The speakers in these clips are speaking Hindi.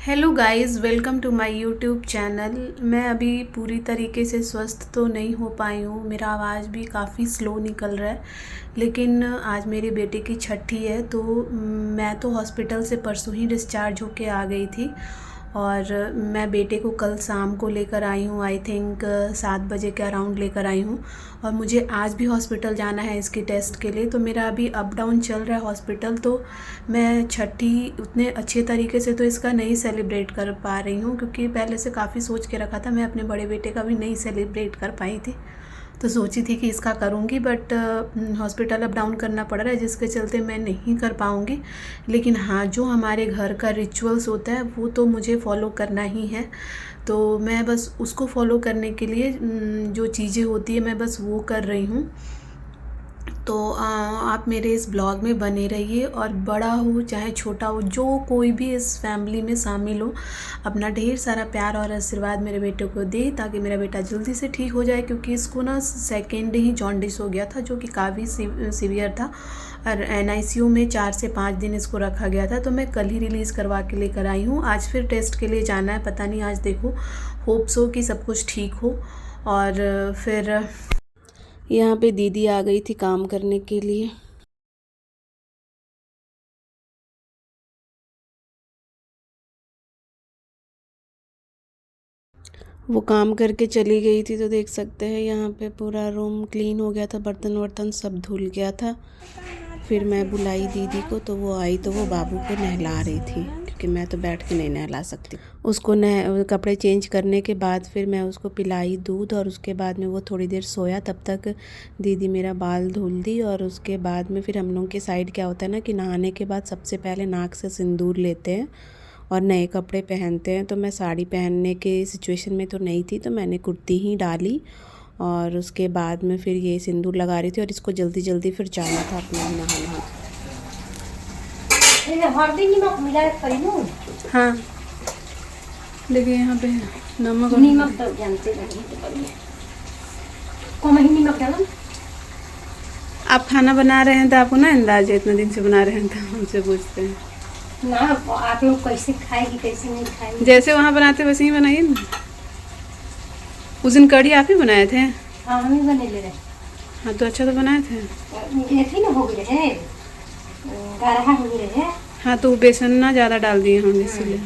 Hello guys, welcome to my YouTube channel. मैं अभी पूरी तरीके से स्वस्थ तो नहीं हो पाई हूँ, मेरा आवाज़ भी काफ़ी स्लो निकल रहा है। लेकिन आज मेरे बेटे की छठी है तो मैं तो हॉस्पिटल से परसों ही डिस्चार्ज होके आ गई थी और मैं बेटे को कल शाम को लेकर आई हूँ। आई थिंक 7 बजे के अराउंड लेकर आई हूँ और मुझे आज भी हॉस्पिटल जाना है इसकी टेस्ट के लिए। तो मेरा अभी अप डाउन चल रहा है हॉस्पिटल। तो मैं छठी उतने अच्छे तरीके से तो इसका नहीं सेलिब्रेट कर पा रही हूँ, क्योंकि पहले से काफ़ी सोच के रखा था। मैं अपने बड़े बेटे का भी नहीं सेलिब्रेट कर पाई थी, तो सोची थी कि इसका करूँगी, बट हॉस्पिटल अप डाउन करना पड़ रहा है जिसके चलते मैं नहीं कर पाऊँगी। लेकिन हाँ, जो हमारे घर का रिचुअल्स होता है वो तो मुझे फॉलो करना ही है। तो मैं बस उसको फॉलो करने के लिए जो चीज़ें होती है मैं बस वो कर रही हूँ। तो आप मेरे इस ब्लॉग में बने रहिए और बड़ा हो चाहे छोटा हो, जो कोई भी इस फैमिली में शामिल हो, अपना ढेर सारा प्यार और आशीर्वाद मेरे बेटे को दे ताकि मेरा बेटा जल्दी से ठीक हो जाए। क्योंकि इसको ना सेकेंड ही जॉन्डिस हो गया था, जो कि काफ़ी सीवियर था और NICU में 4 से 5 दिन इसको रखा गया था। तो मैं कल ही रिलीज़ करवा के लेकर आई हूँ। आज फिर टेस्ट के लिए जाना है, पता नहीं आज देखो, होप्स हो कि सब कुछ ठीक हो। और फिर यहाँ पे दीदी आ गई थी काम करने के लिए। वो काम करके चली गई थी तो देख सकते हैं यहाँ पे पूरा रूम क्लीन हो गया था, बर्तन वर्तन सब धुल गया था। फिर मैं बुलाई दीदी को तो वो आई तो वो बाबू को नहला रही थी, क्योंकि मैं तो बैठ के नहीं नहला सकती उसको। कपड़े चेंज करने के बाद फिर मैं उसको पिलाई दूध और उसके बाद में वो थोड़ी देर सोया। तब तक दीदी मेरा बाल धुल दी और उसके बाद में फिर हम लोग के साइड क्या होता है ना कि नहाने के बाद सबसे पहले नाक से सिंदूर लेते हैं और नए कपड़े पहनते हैं। तो मैं साड़ी पहनने के सिचुएशन में तो नहीं थी, तो मैंने कुर्ती ही डाली और उसके बाद में फिर ये सिंदूर लगा रही थी और इसको जल्दी जल्दी फिर जाना था अपना नहाना। हाँ, लेकिन यहाँ पे नमक तो जानते नहीं कम ही नमक डालो। आप खाना बना रहे हैं तो आपको ना अंदाज है, इतने दिन से बना रहे हैं तो हमसे पूछते हैं ना आप लोग कैसे खाएगी कैसे नहीं खाएगी। जैसे वहाँ बनाते वैसे ही बनाइए ना। उस दिन कढ़ी आप ही बनाए थे? हाँ, हम ही बने ले रहे। हाँ, तो अच्छा तो बनाए थे। ऐसे ना हो गए रहे, गाढ़ा हो गए रहे। हाँ, तो बेसन ना ज़्यादा डाल दिए होंगे इसलिए।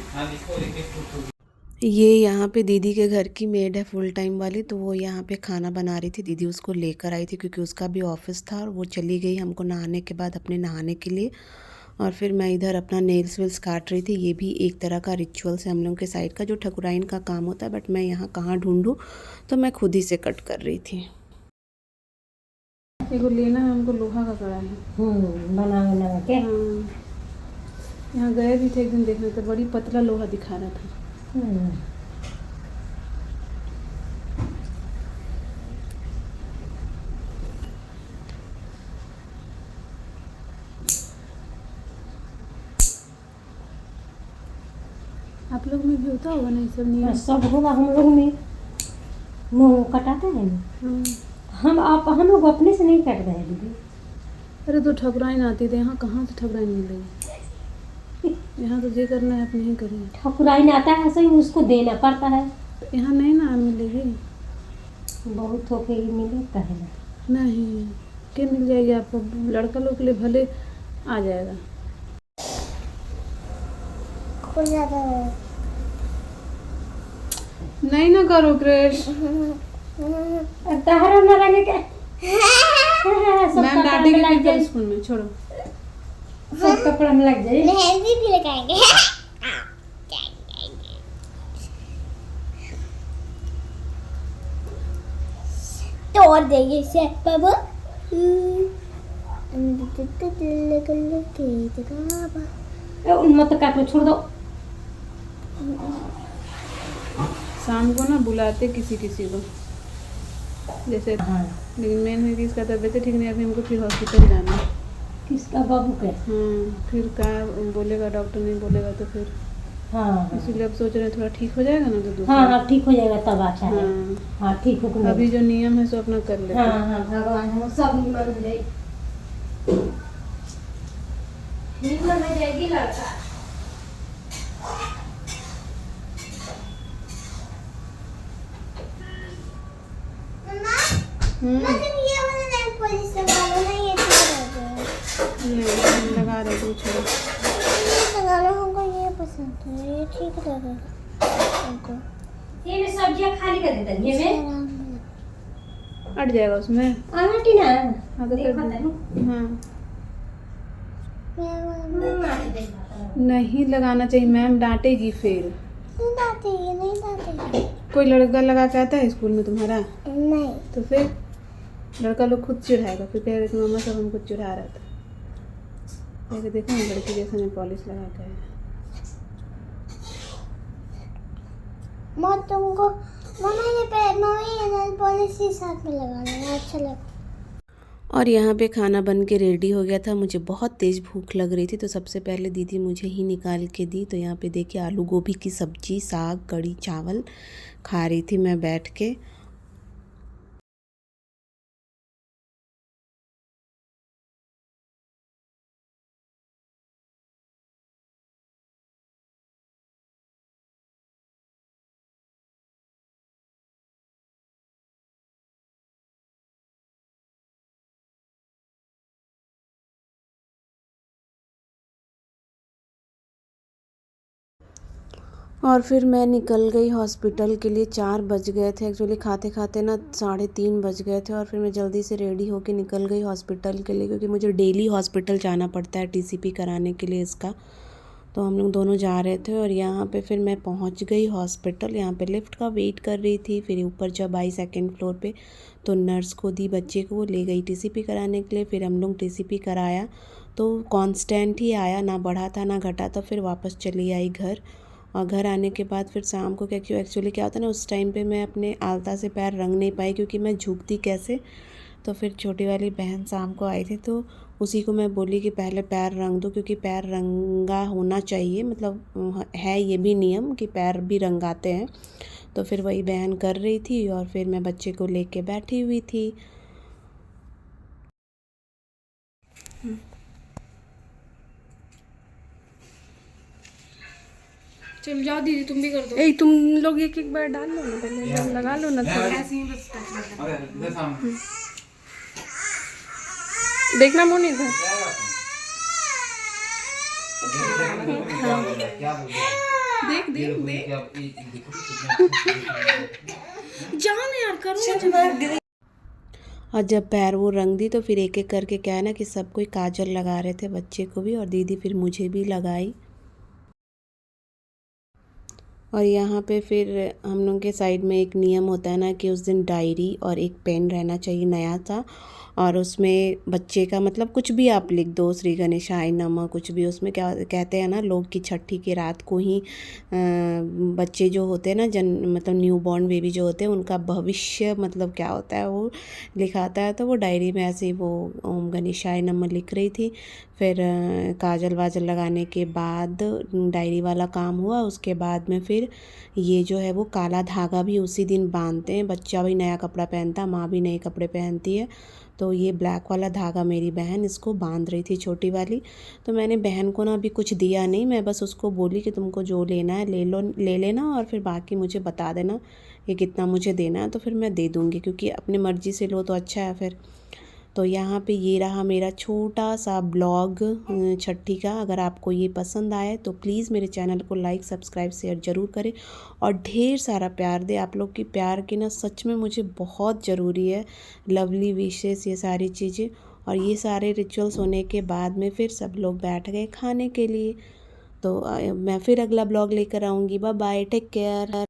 ये यहाँ पे दीदी के घर की मेड है फुल टाइम वाली, तो वो यहाँ पे खाना बना रही थी। दीदी उसको लेकर आई थी क्योंकि उसका भी ऑफिस था और वो चली गई हमको नहाने के बाद अपने नहाने के लिए। और फिर मैं इधर अपना नेल्स वेल्स काट रही थी। ये भी एक तरह का रिचुअल्स है हम लोगों के साइड का, जो ठकुराइन का काम होता है, बट मैं यहाँ कहाँ ढूंढूँ, तो मैं खुद ही से कट कर रही थी। एगो लेना है हमको, लोहा का कड़ा है। बना के यहाँ गए भी थे एक दिन देखने, तो बड़ी पतला लोहा दिखा रहा था। आप लोग में भी होता होगा ना ये सब नियम? सब होगा हम लोग में, मुँह कटाते हैं ना। हम लोग अपने से नहीं काट रहे हैं दीदी। अरे तो ठकुराइन आती थी, यहाँ कहाँ से ठकुराइन मिल रही? यहाँ तो जे करना है अपने ही करिए। ठकुराइन आता है सही, उसको देना पड़ता है। तो यहाँ नहीं ना मिलेगी, बहुत होके ही मिले कहे ना। नहीं क्या मिल जाएगी आपको? लड़का लोग के लिए भले आ जाएगा। नहीं ना करो क्रेश, तहरा ना लगे के मैम डांटी के फिर कल स्कूल में छोड़ो। सब कपड़ा में लग जाए। मेहंदी भी लगाएंगे। तोड़ देंगे इसे बाबू। मत काटो, छोड़ दो। शाम को ना बुलाते किसी को जैसे। हाँ। लेकिन मेन है कि इसका तबीयत ठीक नहीं है, अभी हमको फिर हॉस्पिटल जाना है। किसका? बाबू के? फिर क्या बोलेगा डॉक्टर, नहीं बोलेगा तो फिर। हाँ, इसीलिए अब सोच रहे हैं थोड़ा ठीक हो जाएगा ना तो दूसरा। हाँ ठीक हो जाएगा तब अच्छा है। हाँ ठीक हो गया। अभी जो नियम है सो अपना कर लेते हैं। हाँ भगवान हम सब नियम हो जाए। नियम हो जाएगी लड़का। मतलब ये वाला नेल पॉलिश लगा लो ना, ये ठीक रहेगा। नहीं लगा दे तू, छोड़। ये लगा लो, हमको ये पसंद है, ये ठीक लगेगा हमको। ये में सब्जियां खाली कर देता ये में आराम में। अट जाएगा उसमें। आटी ना। हाँ तो फिर हाँ नहीं लगाना चाहिए, मैम डांटेगी फिर। नहीं डांटे, ये नहीं डांटे। कोई लड़का लगा के आता है स्कूल में तुम्हारा? नहीं। तो फिर लड़का लोग खुद चिढ़ाएगा, फिर कहेगा कि मम्मा सब हमको चिढ़ा रहा था। कहेगा देखो ना लड़की जैसे ने पॉलिश लगा के आया। मैं तुमको मम्मा ये नेल पॉलिश ही साथ में लगा लेना, अच्छा लगेगा। और यहाँ पे खाना बन के रेडी हो गया था। मुझे बहुत तेज़ भूख लग रही थी, तो सबसे पहले दीदी मुझे ही निकाल के दी। तो यहाँ पे देखिए आलू गोभी की सब्जी, साग, कढ़ी चावल खा रही थी मैं बैठ के। और फिर मैं निकल गई हॉस्पिटल के लिए। 4 बज गए थे एक्चुअली, खाते खाते ना 3:30 बज गए थे। और फिर मैं जल्दी से रेडी होके निकल गई हॉस्पिटल के लिए, क्योंकि मुझे डेली हॉस्पिटल जाना पड़ता है टीसीपी कराने के लिए इसका। तो हम लोग दोनों जा रहे थे और यहाँ पे फिर मैं पहुँच गई हॉस्पिटल। यहाँ पे लिफ्ट का वेट कर रही थी। फिर ऊपर जब आई 2nd फ्लोर पे तो नर्स को दी बच्चे को, वो ले गई टीसीपी कराने के लिए। फिर हम लोग टीसीपी कराया तो कांस्टेंट ही आया, ना बढ़ा था ना घटा था। फिर वापस चली आई घर। और घर आने के बाद फिर शाम को एक्चुअली क्या होता है ना, उस टाइम पे मैं अपने आलता से पैर रंग नहीं पाई, क्योंकि मैं झुकती कैसे। तो फिर छोटी वाली बहन शाम को आई थी, तो उसी को मैं बोली कि पहले पैर रंग दो, क्योंकि पैर रंगा होना चाहिए, मतलब है ये भी नियम कि पैर भी रंगाते हैं। तो फिर वही बहन कर रही थी और फिर मैं बच्चे को लेके बैठी हुई थी। चल जाओ दीदी, तुम भी कर दो। ए तुम लोग एक एक बार डाल लो ना, पहले लगा लो ना थोड़ा। देखना मोनी इधर। देख देख देख, जान यार करो। और जब पैर वो रंग दी तो फिर एक एक करके क्या है ना कि सब कोई काजल लगा रहे थे, बच्चे को भी, और दीदी फिर मुझे भी लगाई। और यहाँ पे फिर हम लोग के साइड में एक नियम होता है ना कि उस दिन डायरी और एक पेन रहना चाहिए नया सा, और उसमें बच्चे का मतलब कुछ भी आप लिख दो, श्री गणेशाय नमः, कुछ भी। उसमें क्या कहते हैं ना लोग कि छठी की रात को ही बच्चे जो होते हैं ना, मतलब न्यू बॉर्न बेबी जो होते हैं, उनका भविष्य मतलब क्या होता है वो लिखाता है। तो वो डायरी में ऐसे ही वो ओम गणेशाय नमः लिख रही थी। फिर काजल वाजल लगाने के बाद डायरी वाला काम हुआ। उसके बाद में फिर ये जो है वो काला धागा भी उसी दिन बांधते हैं। बच्चा भी नया कपड़ा पहनता, माँ भी नए कपड़े पहनती है। तो ये ब्लैक वाला धागा मेरी बहन इसको बांध रही थी, छोटी वाली। तो मैंने बहन को ना अभी कुछ दिया नहीं, मैं बस उसको बोली कि तुमको जो लेना है ले लेना, और फिर बाकी मुझे बता देना कि कितना मुझे देना है, तो फिर मैं दे दूँगी, क्योंकि अपनी मर्ज़ी से लो तो अच्छा है फिर। तो यहाँ पे ये रहा मेरा छोटा सा ब्लॉग छठी का। अगर आपको ये पसंद आए तो प्लीज़ मेरे चैनल को लाइक सब्सक्राइब शेयर ज़रूर करें, और ढेर सारा प्यार दे। आप लोग की प्यार की ना सच में मुझे बहुत ज़रूरी है। लवली विशेस, ये सारी चीज़ें। और ये सारे रिचुअल्स होने के बाद में फिर सब लोग बैठ गए खाने के लिए। तो मैं फिर अगला ब्लॉग लेकर आऊँगी। Bye bye, take care.